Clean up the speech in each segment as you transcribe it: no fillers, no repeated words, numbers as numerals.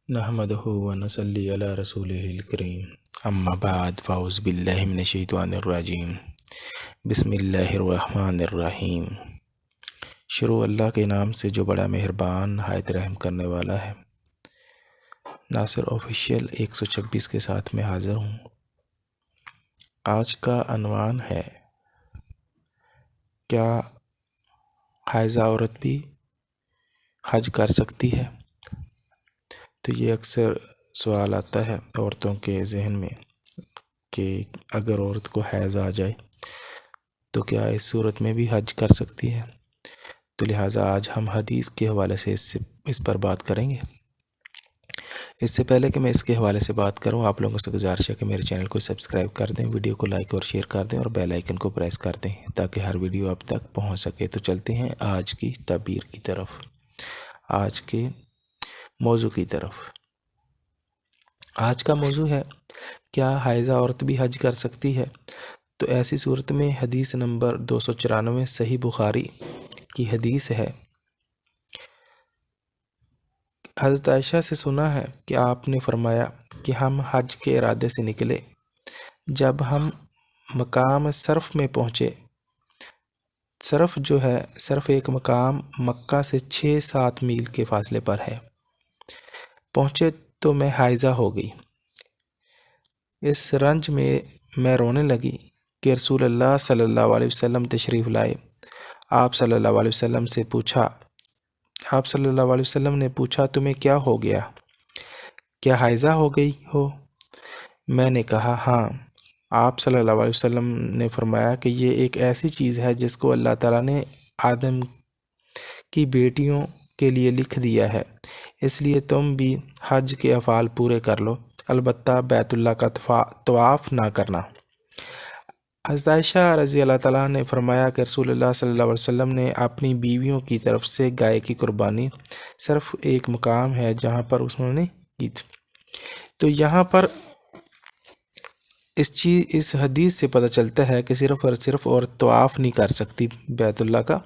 نحمده ونصلي على رسوله الكريم اما بعد فاعوذ باللہ من الشیطان الرجیم بسم اللہ الرحمن الرحیم۔ شروع اللہ کے نام سے جو بڑا مہربان نہایت رحم کرنے والا ہے۔ ناصر آفیشیل 126 کے ساتھ میں حاضر ہوں۔ آج کا عنوان ہے کیا حائضہ عورت بھی حج کر سکتی ہے؟ تو یہ اکثر سوال آتا ہے عورتوں کے ذہن میں کہ اگر عورت کو حیض آ جائے تو کیا اس صورت میں بھی حج کر سکتی ہے؟ تو لہٰذا آج ہم حدیث کے حوالے سے اس پر بات کریں گے۔ اس سے پہلے کہ میں اس کے حوالے سے بات کروں، آپ لوگوں سے گزارش ہے کہ میرے چینل کو سبسکرائب کر دیں، ویڈیو کو لائک اور شیئر کر دیں اور بیل آئیکن کو پریس کر دیں تاکہ ہر ویڈیو آپ تک پہنچ سکے۔ تو چلتے ہیں آج کی تعبیر کی طرف، آج کے موضوع کی طرف۔ آج کا موضوع ہے کیا حائضہ عورت بھی حج کر سکتی ہے؟ تو ایسی صورت میں حدیث نمبر 294 صحیح بخاری کی حدیث ہے۔ حضرت عائشہ سے سنا ہے کہ آپ نے فرمایا کہ ہم حج کے ارادے سے نکلے، جب ہم مقام صرف میں پہنچے، صرف ایک مقام مکہ سے 6-7 میل کے فاصلے پر ہے، پہنچے تو میں حائضہ ہو گئی۔ اس رنج میں رونے لگی کہ رسول اللہ صلی اللہ علیہ وسلم تشریف لائے۔ آپ صلی اللہ علیہ وسلم نے پوچھا تمہیں کیا ہو گیا؟ کیا حائضہ ہو گئی ہو؟ میں نے کہا ہاں۔ آپ صلی اللہ علیہ وسلم نے فرمایا کہ یہ ایک ایسی چیز ہے جس کو اللہ تعالیٰ نے آدم کی بیٹیوں کے لیے لکھ دیا ہے، اس لیے تم بھی حج کے افعال پورے کر لو، البتہ بیت اللہ کا طواف نہ کرنا۔ حضرت عائشہ رضی اللہ تعالیٰ نے فرمایا کہ رسول اللہ صلی اللہ علیہ وسلم نے اپنی بیویوں کی طرف سے گائے کی قربانی صرف ایک مقام ہے جہاں پر انہوں نے کی تھی۔ تو یہاں پر اس حدیث سے پتہ چلتا ہے کہ صرف اور صرف عورت طواف نہیں کر سکتی بیت اللہ کا،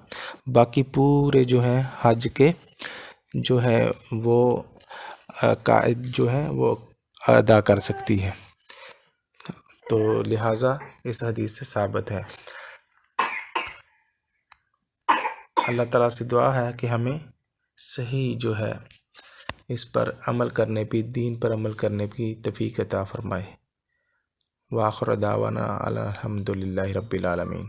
باقی پورے جو ہیں حج کے جو ہے وہ قائد جو ہے وہ ادا کر سکتی ہے۔ تو لہٰذا اس حدیث سے ثابت ہے۔ اللہ تعالیٰ سے دعا ہے کہ ہمیں صحیح جو ہے اس پر عمل کرنے پہ، دین پر عمل کرنے کی توفیق عطا فرمائے۔ وآخر دعوانا الحمد للہ رب العالمین۔